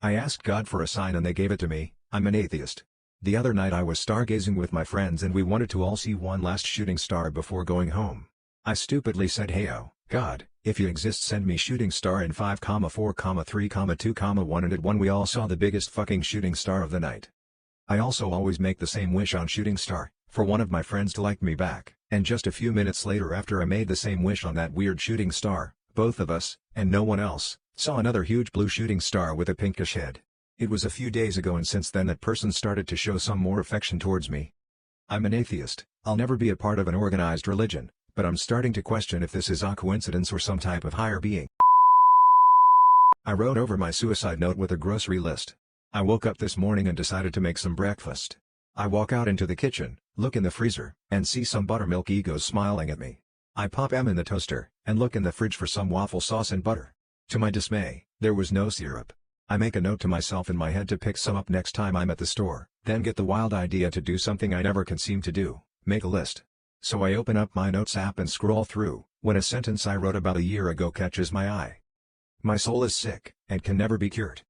I asked God for a sign and they gave it to me. I'm an atheist. The other night I was stargazing with my friends and we wanted to all see one last shooting star before going home. I stupidly said, "Hey, God, if you exist send me shooting star in 5, 4, 3, 2, 1 and at 1 we all saw the biggest fucking shooting star of the night. I also always make the same wish on shooting star, for one of my friends to like me back, and just a few minutes later after I made the same wish on that weird shooting star, both of us, and no one else, saw another huge blue shooting star with a pinkish head. It was a few days ago and since then that person started to show some more affection towards me. I'm an atheist, I'll never be a part of an organized religion, but I'm starting to question if this is a coincidence or some type of higher being." I wrote over my suicide note with a grocery list. I woke up this morning and decided to make some breakfast. I walk out into the kitchen, look in the freezer, and see some buttermilk egos smiling at me. I pop them in the toaster, and look in the fridge for some waffle sauce and butter. To my dismay, there was no syrup. I make a note to myself in my head to pick some up next time I'm at the store, then get the wild idea to do something I never can seem to do, make a list. So I open up my notes app and scroll through, when a sentence I wrote about a year ago catches my eye. "My soul is sick, and can never be cured."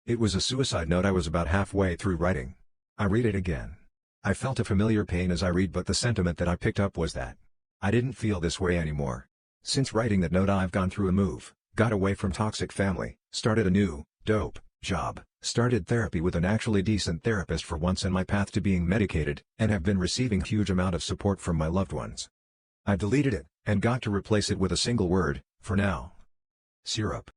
It was a suicide note I was about halfway through writing. I read it again. I felt a familiar pain as I read, but the sentiment that I picked up was that I didn't feel this way anymore. Since writing that note I've gone through a move, got away from toxic family, started a new, dope, job, started therapy with an actually decent therapist for once in my path to being medicated, and have been receiving huge amount of support from my loved ones. I deleted it, and got to replace it with a single word, for now. Syrup.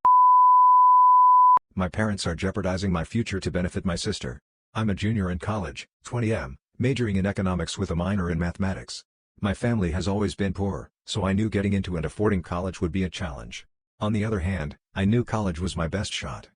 My parents are jeopardizing my future to benefit my sister. I'm a junior in college, 20M, majoring in economics with a minor in mathematics. My family has always been poor, so I knew getting into and affording college would be a challenge. On the other hand, I knew college was my best shot.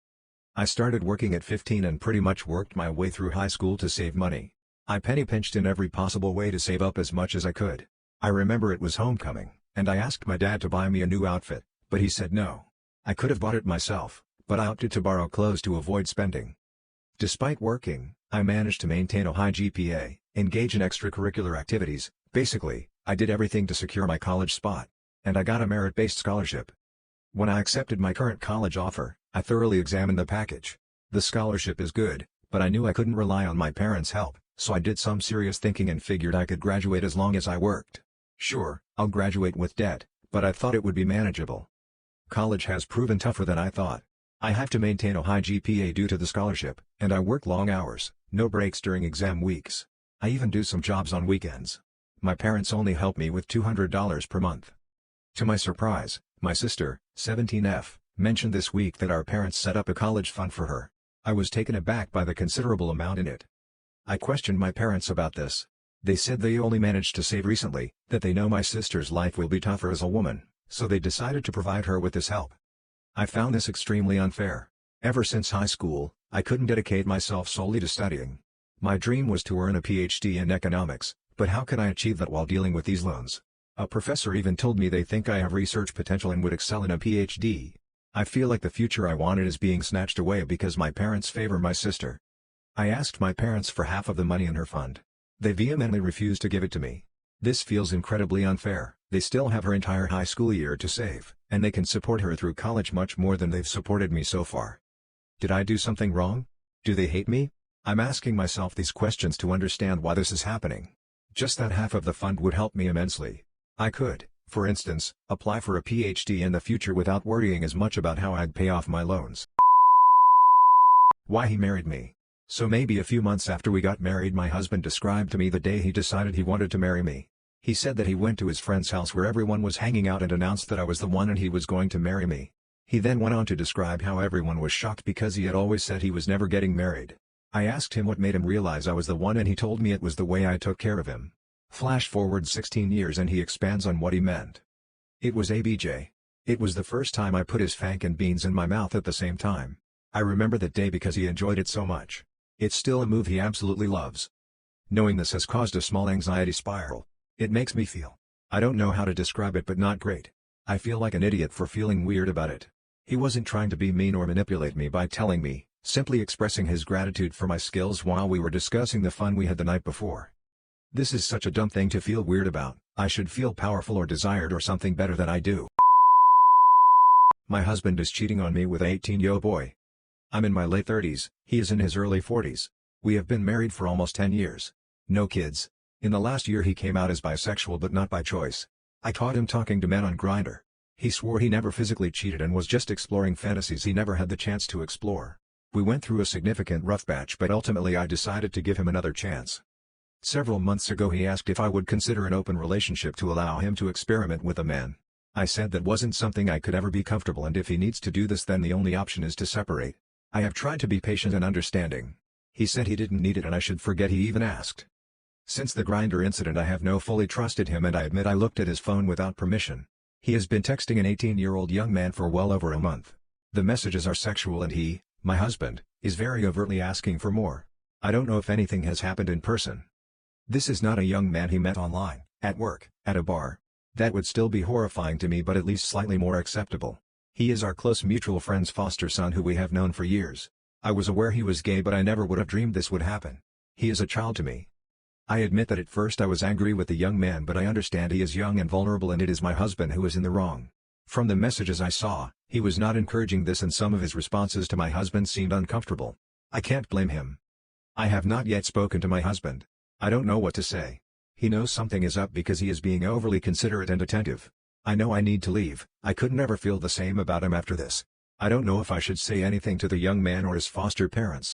I started working at 15 and pretty much worked my way through high school to save money. I penny pinched in every possible way to save up as much as I could. I remember it was homecoming, and I asked my dad to buy me a new outfit, but he said no. I could have bought it myself, but I opted to borrow clothes to avoid spending. Despite working, I managed to maintain a high GPA, engage in extracurricular activities. Basically, I did everything to secure my college spot. And I got a merit-based scholarship. When I accepted my current college offer, I thoroughly examined the package. The scholarship is good, but I knew I couldn't rely on my parents' help, so I did some serious thinking and figured I could graduate as long as I worked. Sure, I'll graduate with debt, but I thought it would be manageable. College has proven tougher than I thought. I have to maintain a high GPA due to the scholarship, and I work long hours, no breaks during exam weeks. I even do some jobs on weekends. My parents only help me with $200 per month. To my surprise, my sister, 17F, mentioned this week that our parents set up a college fund for her. I was taken aback by the considerable amount in it. I questioned my parents about this. They said they only managed to save recently, that they know my sister's life will be tougher as a woman, so they decided to provide her with this help. I found this extremely unfair. Ever since high school, I couldn't dedicate myself solely to studying. My dream was to earn a PhD in economics, but how could I achieve that while dealing with these loans? A professor even told me they think I have research potential and would excel in a PhD. I feel like the future I wanted is being snatched away because my parents favor my sister. I asked my parents for half of the money in her fund. They vehemently refused to give it to me. This feels incredibly unfair. They still have her entire high school year to save, and they can support her through college much more than they've supported me so far. Did I do something wrong? Do they hate me? I'm asking myself these questions to understand why this is happening. Just that half of the fund would help me immensely. I could, for instance, apply for a PhD in the future without worrying as much about how I'd pay off my loans. Why he married me. So maybe a few months after we got married, my husband described to me the day he decided he wanted to marry me. He said that he went to his friend's house where everyone was hanging out and announced that I was the one and he was going to marry me. He then went on to describe how everyone was shocked because he had always said he was never getting married. I asked him what made him realize I was the one and he told me it was the way I took care of him. Flash forward 16 years and he expands on what he meant. It was ABJ. It was the first time I put his fank and beans in my mouth at the same time. I remember that day because he enjoyed it so much. It's still a move he absolutely loves. Knowing this has caused a small anxiety spiral. It makes me feel, I don't know how to describe it, but not great. I feel like an idiot for feeling weird about it. He wasn't trying to be mean or manipulate me by telling me, simply expressing his gratitude for my skills while we were discussing the fun we had the night before. This is such a dumb thing to feel weird about. I should feel powerful or desired or something better than I do. My husband is cheating on me with a 18-year-old boy. I'm in my late 30s, he is in his early 40s. We have been married for almost 10 years. No kids. In the last year he came out as bisexual but not by choice. I caught him talking to men on Grindr. He swore he never physically cheated and was just exploring fantasies he never had the chance to explore. We went through a significant rough patch but ultimately I decided to give him another chance. Several months ago he asked if I would consider an open relationship to allow him to experiment with a man. I said that wasn't something I could ever be comfortable and if he needs to do this then the only option is to separate. I have tried to be patient and understanding. He said he didn't need it and I should forget he even asked. Since the Grindr incident I have no fully trusted him and I admit I looked at his phone without permission. He has been texting an 18-year-old young man for well over a month. The messages are sexual and he, my husband, is very overtly asking for more. I don't know if anything has happened in person. This is not a young man he met online, at work, at a bar. That would still be horrifying to me but at least slightly more acceptable. He is our close mutual friend's foster son who we have known for years. I was aware he was gay but I never would have dreamed this would happen. He is a child to me. I admit that at first I was angry with the young man but I understand he is young and vulnerable and it is my husband who is in the wrong. From the messages I saw, he was not encouraging this and some of his responses to my husband seemed uncomfortable. I can't blame him. I have not yet spoken to my husband. I don't know what to say. He knows something is up because he is being overly considerate and attentive. I know I need to leave. I could never feel the same about him after this. I don't know if I should say anything to the young man or his foster parents.